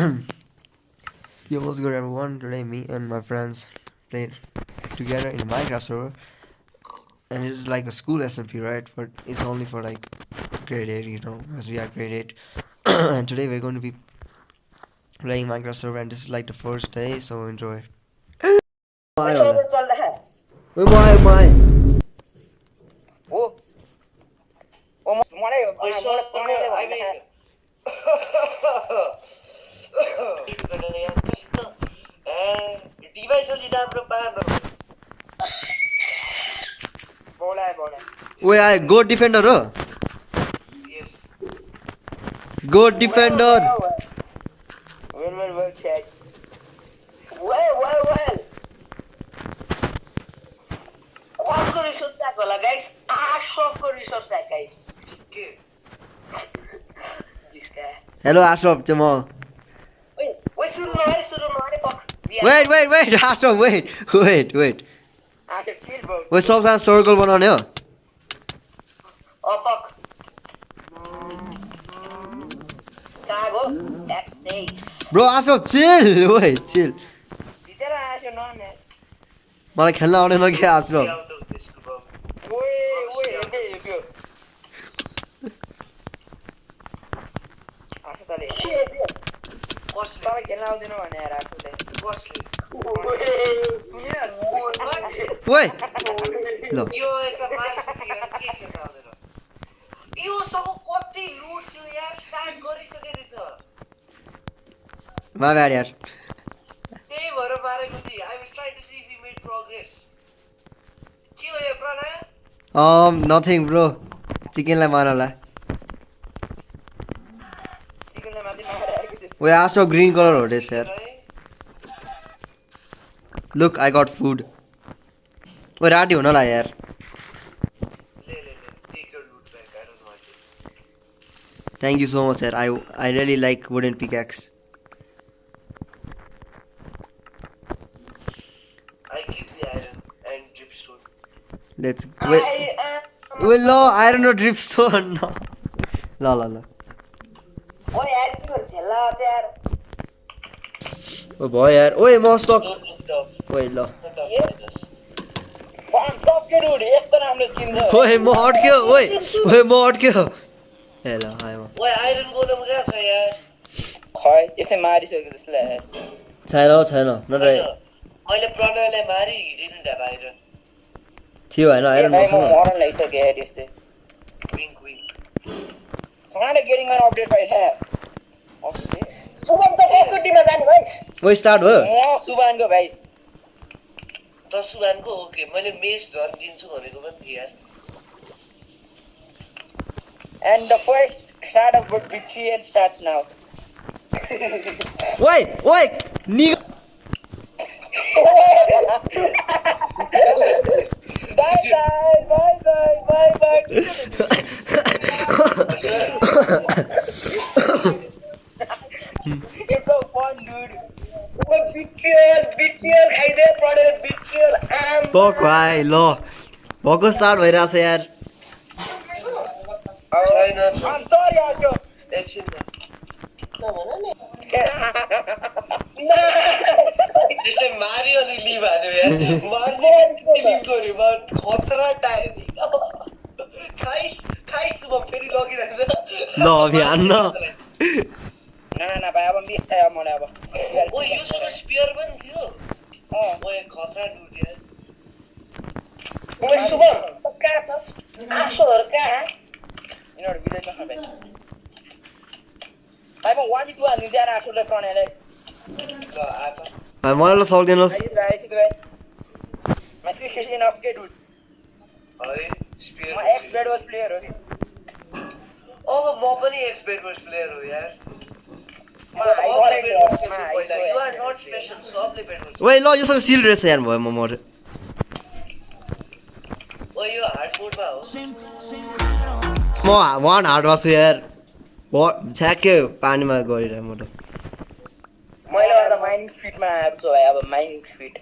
Yo, what's good everyone? Today me and my friends played together in a Minecraft server, and it's like a school SMP, right? But it's only for like grade 8, as we are grade 8. And today we're going to be playing Minecraft server, and this is like the first day, so enjoy. Bye, Ola. Bye. Wait, I go defender, oh? Yes. Go defender. Well, check. Well. What's the resource back, guys? Ashok resource back, guys. Okay. This guy. Hello, Ashok, Jamal. Wait, should Wait, Ashok, wait. Chill, bro. Wait, सबजना circle बनाउने हो? Fuck. Cago. That's safe. Bro, Ashok, chill. Wait, chill. Did I ask you no, man? मलाई खेल्न आउँदैन के Ashok? Wait. कसले खेल्न आउँदैन भने यार आफूले कसले Wait. ल यो यसमा मार्क्स के खेल्न आउँदैन यो सब कति लुट थियो यार स्टार्ट गरिसकेको छ My bad यार. त्यही भएर मारेको थिए I was trying to see if we made progress के भयो प्रणय Nothing bro. चिकनलाई मारला. चिकनले माथि मारेको थियो Wait, Ashok green color हो this यार. Look, I got food. Wait, राटी हुन ला यार. ले टेक योर लुट back I don't want it Thank you so much sir. I really like wooden pickaxe. I keep the iron and dripstone Let's wait no iron or dripstone no. ल. ओ यार के भन्छ ल यार ओ भयो यार. ओए म स्टक. ओए ल. फन टप के दुड यस्तो राम्रो स्किन छ ओए म अड्क्यो. ए ल हाय म. ओए आइरन गोलम कहाँ छ यार खै यसै मारिसक्यो जस्तो लाग्यो छैन नत्र मैले प्रणयलाई मारि हिडिनु ढा बाहिर थियो हैन आइरन मसँग. मरन लागिसक्यो यार यस्तै विङ्क Finally getting an update right here. Okay. Subhan to कसको टिममा जानु भाइ? ओ स्टार्ट भयो. सुभानको भाइ. त सुभानको ओके मैले मेस झन् दिन्छु भनेको पनि थिए यार. And the first start of betrayal starts now. ओए नि Bye. It's so fun, dude. Betrayal खाइदे पढेर betrayal Fuck भाइ ल. भको स्टार्ट भइराछ यार. I'm sorry आजो. एकछिन त्यसै मारियोले लिभ हान्यो यार मारियो लिभ गर्यो म खतरा टाइम खाइस सुबह फेरि लगिरहेछ ल अभियान न. ना भाइ अब मिस छ मलाई अब ओ यो स्पियर पनि थियो ओए खतरा डुड यार ओए सुबह कहाँ छस् आशोहरु कहाँ यिनीहरु विदेशमा छ भाइ म 1v2 हाल्नु दिएर आशोले प्रणयले ल आको भाइ मलाई ल सक्दैनस्. My fish is in upgrade, dude. My ex-bed was player, okay? Oh, म पनि ex-bed was player हो यार. You are not special, सबले bed was. ओए ल यो सब सिल रहेछ यार भयो म मरे. ओ यो हार्ड मोडमा हो. म वान हार्ड वास यार. छ्याक्कै पानीमा गइरहे म त. मैले गर्दा माइनिङ स्पिडमा आएको छु भाइ अब माइनिङ स्पिड.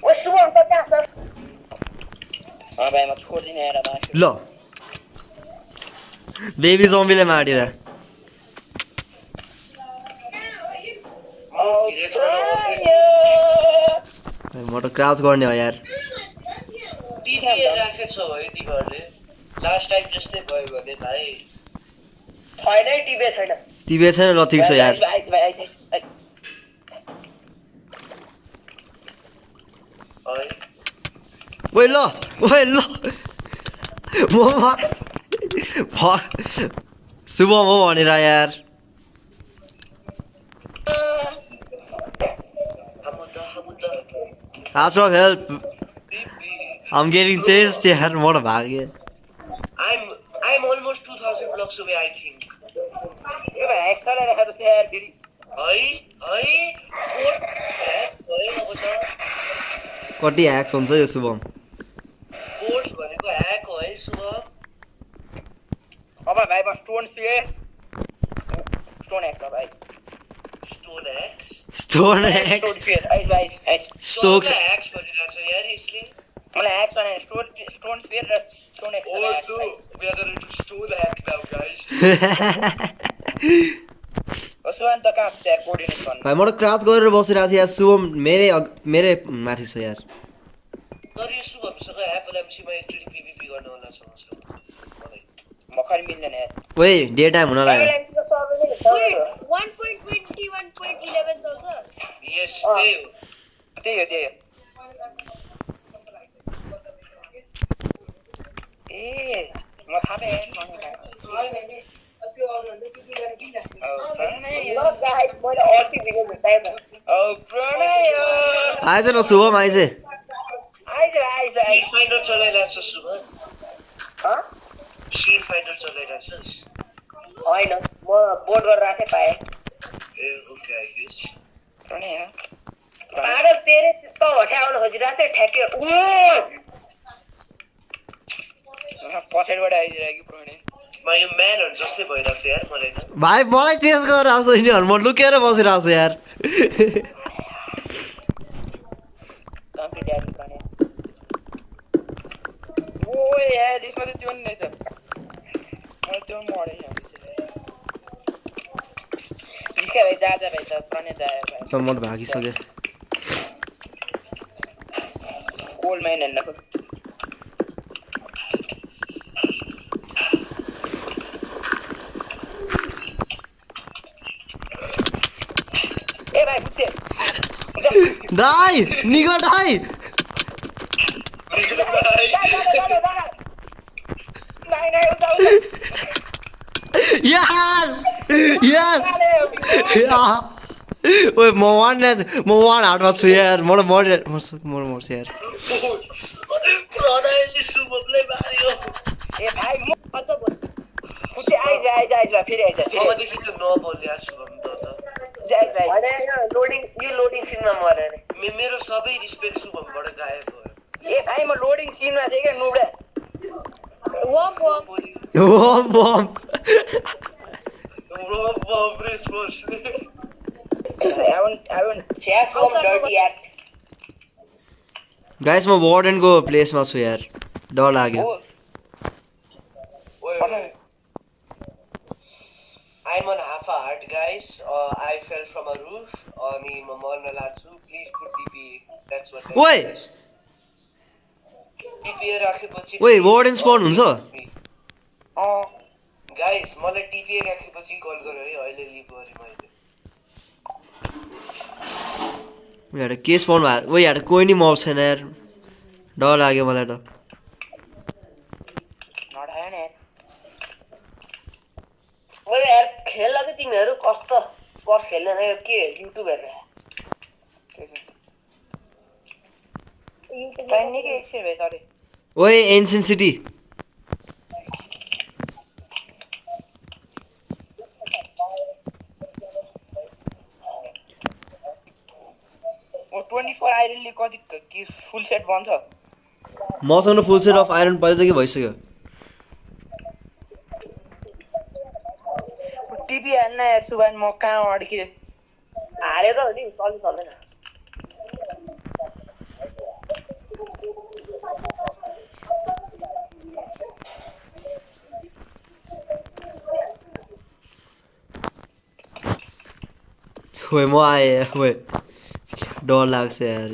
ओ सुबह त कहाँ छ? भाइ म छोड्दिन यार अब. ल. बेबी जोम्बीले मारिरा. म त क्राउच गर्ने हो यार टिभी राखेछ हो तिमीहरूले लास्ट टाइम जस्तै भयो भने भाइ छैन टिभी छैन टिभी छैन ल ठिक छ यार ओइ ल शुभ हो भनेर यार Ask for help. I'm getting chased यार म त भागे I'm almost 2000 blocks away I think ए भाइ हैक चलाइराखेको छ यार फेरि है अब त कति ह्याक्स हुन्छ यो शुभम बोर्ड भनेको ह्याक हो है शुभम अब भाइ म स्टोन ह्याक भाइ स्टोन ह्याक्स स्टोक्स ह्याक्स गरिरहेछ यार यसले मलाई ह्याक गर्ने स्टोन स्पियर र stone hacks we are going to stone hack now guys सुवान त कहाँ छ यार कोर्डिनेट गर्नु भाइ म त क्राउच गरेर बसिरहेको छु यार शुभम मेरै माथि छ यार तर यो शुभमसँग एप्पल एमसीमा एकचोटि पीवीपी गर्न होला छ मखर मिल्दैन यार ओइ डे टाइम हुन लाग्यो 1.20 1.11 चल्छ यस त्यही हो ए म थाहा पाएँ आइज न शुभम आइज फाइन्डर चलाइरहेछ शुभम सिल फाइन्डर चलाइरहेछ होइन म बोर्ड गरेर राखेँ पाएँ ए ओके आई गेस पागल तेरे त्यस्तो हट्या आउन खोजिरहेको थियो ठ्याक्कै पछाडिबाट आइदिरहेको प्रणय यो म्यानहरू जस्तै भइरहेको छ यार मलाई त भाइ मलाई चेन्ज गरेर आउँछ यिनीहरू म लुकेर बसिरहेको छु यार ओए यार यसमा त त्यो नि रहेछ मलाई त्यो मरै निकै भाइ जा भाइ त प्रणय जा भाइ त म भागिसकेँ गोल्ड माइन हेर्नको ए भाइ बुझ्थे डाई निगो डाई Yes! Yes! ओए म वान हार्टमा छु यार म मर्छु यार शुभमले मार्यो ए भाइ म कता बोल कुटे आइज फेरि आइज अबदेखि त्यो नबोल यार शुभम त जाइज भाइ हैन लोडिङ सिनमा मरे रे मेरो सबै रिस्पेक्ट शुभमबाट गायब भयो ए भाइ म लोडिङ सिनमा थिएँ के नुबडा वम response I haven't chest from dirty act guys म वार्डनको प्लेसमा छु यार डर लाग्यो I'm on half a heart guys I fell from a roof अनि म मर्न लाग्छु please put TP that's what ओइ TP राखेपछि ओइ वार्डन स्पन हुन्छ गाइस मलाई TP राखेपछि कल गरे है अहिले लिभ गरे मैले यार के स्पन भयो ओइ यार कोही नि मर्छ छैन यार डर लाग्यो मलाई त नडराएन यार ओइ यार खेल लाग्यो तिमीहरु कस्तो स्पोर्ट खेल्दैन यो के युट्युब हेरेर टाइम निकै एकछिन भयो सरी ओइ एन्सियन्ट सिटी ओ 24 आइरनले कति के फुल सेट बन्छ मसँग फुल सेट अफ आइरन पहिलेदेखि भइसक्यो टिपी हाल्न यार सुभान म कहाँ अड्के हारे त हो नि चल्दैन ओए म आएँ ओए डर लाग्छ यार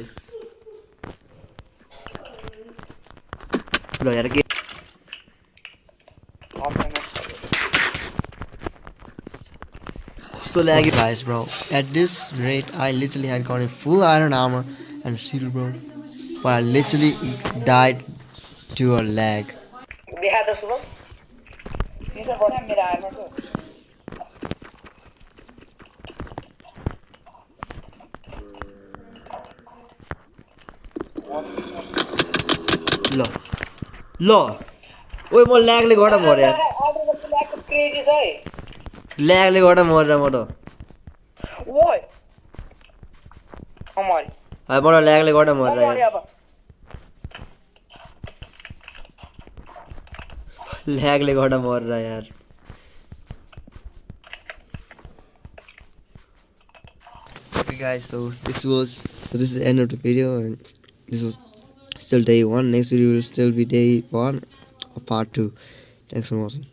ल यार के so laggy guys bro at this rate I literally had gotten full iron armor and shield bro but I literally died to a lag देखा त शुभम सीधा बढ्छ मेरो आर्मर को ल ल ओए म ल्यागले गर्दा मरे यार अर्डर गर्छु ल्यागको क्रेजी छ है ल्यागले गर्दा मरेर म त ओइ अमल अब म ल्यागले गर्दा मरेर अमल यार अब ल्यागले गर्दा मरेर यार Okay guys, so this is the end of the video and this was still day 1. Next video will still be day 1 of part 2. Thanks for watching.